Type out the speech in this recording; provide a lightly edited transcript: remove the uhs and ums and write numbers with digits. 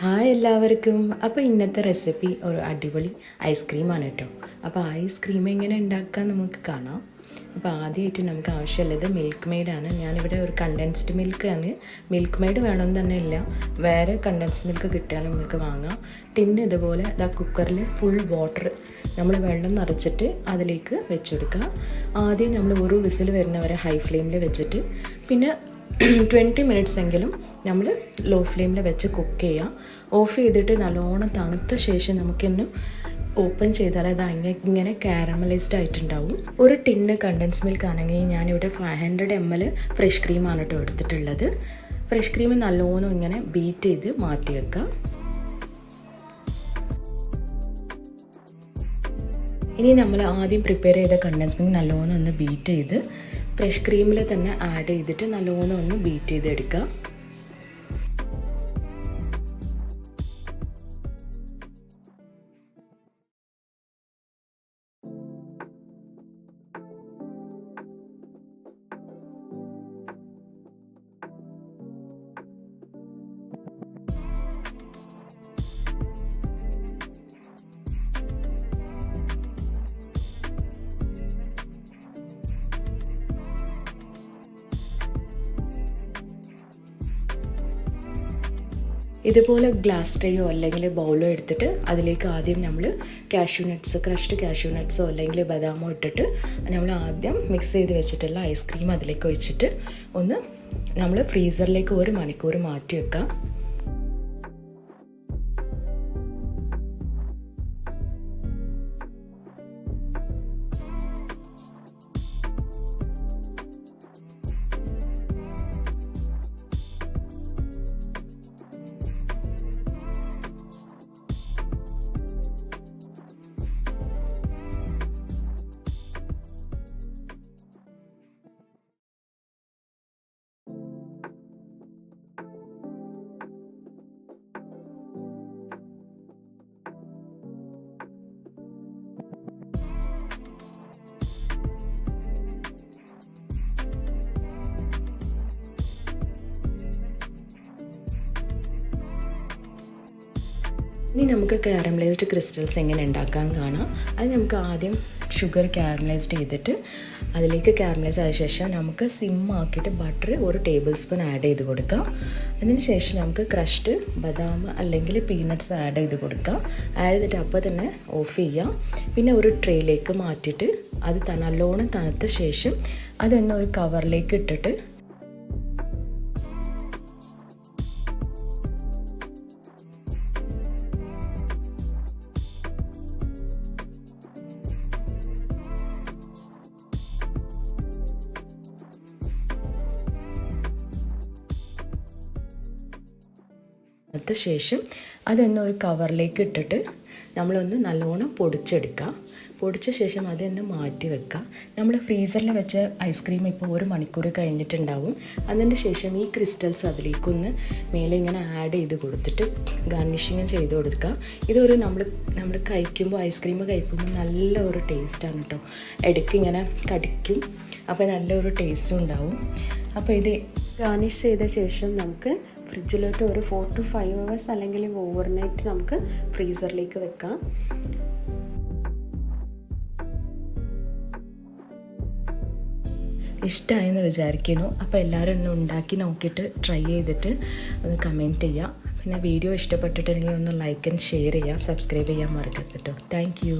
Hi എല്ലാവർക്കും. അപ്പോൾ ഇന്നത്തെ റെസിപ്പി ഒരു അടിപൊളി ഐസ്ക്രീമാണ് കേട്ടോ. അപ്പോൾ ഐസ്ക്രീം എങ്ങനെ ഉണ്ടാക്കാൻ നമുക്ക് കാണാം. അപ്പോൾ ആദ്യമായിട്ട് നമുക്ക് ആവശ്യമുള്ളത് മിൽക്ക് മെയ്ഡാണ്. ഞാനിവിടെ ഒരു കണ്ടൻസ്ഡ് മിൽക്കാണ്. മിൽക്ക് മെയ്ഡ് വേണമെന്ന് തന്നെ ഇല്ല, വേറെ കണ്ടൻസ്ഡ് മിൽക്ക് കിട്ടിയാലും നിങ്ങൾക്ക് വാങ്ങാം. ടിന്ന് ഇതുപോലെ കുക്കറിൽ ഫുൾ വാട്ടർ നമ്മൾ വെള്ളം നിറച്ചിട്ട് അതിലേക്ക് വെച്ചെടുക്കുക. ആദ്യം നമ്മൾ ഒരു വിസിൽ വരുന്നവരെ ഹൈ ഫ്ലെയിമിൽ വെച്ചിട്ട് പിന്നെ 20 മിനിറ്റ്സ് എങ്കിലും നമ്മൾ ലോ ഫ്ലെയിമിൽ വെച്ച് കുക്ക് ചെയ്യുക. ഓഫ് ചെയ്തിട്ട് നല്ലോണം തണുത്ത ശേഷം നമുക്കൊന്ന് ഓപ്പൺ ചെയ്താൽ അത് ഇങ്ങനെ കാരമലൈസ്ഡ് ആയിട്ടുണ്ടാവും. ഒരു ടിന്ന് കണ്ടൻസ് മിൽക്ക് ആണെങ്കിൽ ഞാനിവിടെ 500 ml ഫ്രഷ് ക്രീമാണ് കേട്ടോ എടുത്തിട്ടുള്ളത്. ഫ്രഷ് ക്രീം നല്ലോണം ഇങ്ങനെ ബീറ്റ് ചെയ്ത് മാറ്റി വെക്കാം. ഇനി നമ്മൾ ആദ്യം പ്രിപ്പയർ ചെയ്ത കണ്ടൻസ് മിൽക്ക് നല്ലോണം ഒന്ന് ബീറ്റ് ചെയ്ത് ഫ്രഷ് ക്രീമിൽ തന്നെ ആഡ് ചെയ്തിട്ട് നല്ലോണം ഒന്ന് ബീറ്റ് ചെയ്തെടുക്കുക. ഇതുപോലെ ഗ്ലാസ് ട്രേയോ അല്ലെങ്കിൽ ബൗളോ എടുത്തിട്ട് അതിലേക്ക് ആദ്യം നമ്മൾ കാഷ്യൂ നട്ട്സ്, ക്രഷ്ഡ് കാഷ്യൂ നട്ട്സോ അല്ലെങ്കിൽ ബദാമോ ഇട്ടിട്ട് നമ്മൾ ആദ്യം മിക്സ് ചെയ്ത് വെച്ചിട്ടുള്ള ഐസ്ക്രീം അതിലേക്ക് ഒഴിച്ചിട്ട് ഒന്ന് നമ്മൾ ഫ്രീസറിലേക്ക് 1 മണിക്കൂർ മാറ്റി വെക്കാം. ഇനി നമുക്ക് കാരമലൈസ്ഡ് ക്രിസ്റ്റൽസ് എങ്ങനെ ഉണ്ടാക്കാൻ കാണാം. അത് നമുക്ക് ആദ്യം ഷുഗർ കാരമലൈസ്ഡ് ചെയ്തിട്ട് അതിലേക്ക് കാരമലൈസ് ആയ ശേഷം നമുക്ക് ആക്കിയിട്ട് ബട്ടർ 1 ടേബിൾ സ്പൂൺ ആഡ് ചെയ്ത് കൊടുക്കാം. അതിന് ശേഷം നമുക്ക് ക്രഷ്ഡ് ബദാം അല്ലെങ്കിൽ പീനട്ട്സ് ആഡ് ചെയ്ത് കൊടുക്കാം. ആഡ് ചെയ്തിട്ട് അപ്പോൾ തന്നെ ഓഫ് ചെയ്യാം. പിന്നെ ഒരു ട്രേയിലേക്ക് മാറ്റിയിട്ട് അത് നല്ലോണം തണുത്ത ശേഷം അതൊന്ന് ഒരു കവറിലേക്ക് ഇട്ടിട്ട് ശേഷം അതൊന്ന് ഒരു കവറിലേക്ക് ഇട്ടിട്ട് നമ്മളൊന്ന് നല്ലോണം പൊടിച്ചെടുക്കാം. പൊടിച്ച ശേഷം അതൊന്ന് മാറ്റി വെക്കാം. നമ്മൾ ഫ്രീസറിൽ വെച്ച ഐസ്ക്രീം ഇപ്പോൾ 1 മണിക്കൂർ കഴിഞ്ഞിട്ടുണ്ടാവും. അതിന് ശേഷം ഈ ക്രിസ്റ്റൽസ് അതിലേക്കൊന്ന് മേലെ ഇങ്ങനെ ആഡ് ചെയ്ത് കൊടുത്തിട്ട് ഗാർണിഷിങ് ചെയ്ത് കൊടുക്കുക. ഇതൊരു നമ്മൾ കഴിക്കുമ്പോൾ ഐസ്ക്രീം കഴിക്കുമ്പോൾ നല്ല ഒരു ടേസ്റ്റാണ് കേട്ടോ. ഇടയ്ക്ക് ഇങ്ങനെ കടിക്കും, അപ്പോൾ നല്ലൊരു ടേസ്റ്റും ഉണ്ടാവും. അപ്പോൾ ഇത് ഗാർണിഷ് ചെയ്ത ശേഷം നമുക്ക് ഫ്രിഡ്ജിലോട്ട് ഒരു 4 to 5 hours അല്ലെങ്കിൽ ഓവർനൈറ്റ് നമുക്ക് ഫ്രീസറിലേക്ക് വെക്കാം. ഇഷ്ടമായെന്ന് വിചാരിക്കുന്നു. അപ്പോൾ എല്ലാവരും ഒന്ന് ഉണ്ടാക്കി നോക്കിയിട്ട് ട്രൈ ചെയ്തിട്ട് ഒന്ന് കമൻറ്റ് ചെയ്യുക. പിന്നെ വീഡിയോ ഇഷ്ടപ്പെട്ടിട്ടുണ്ടെങ്കിൽ ഒന്ന് ലൈക്ക് ആൻഡ് ഷെയർ ചെയ്യുക, സബ്സ്ക്രൈബ് ചെയ്യാൻ മറക്കരുത് കേട്ടോ. Thank you.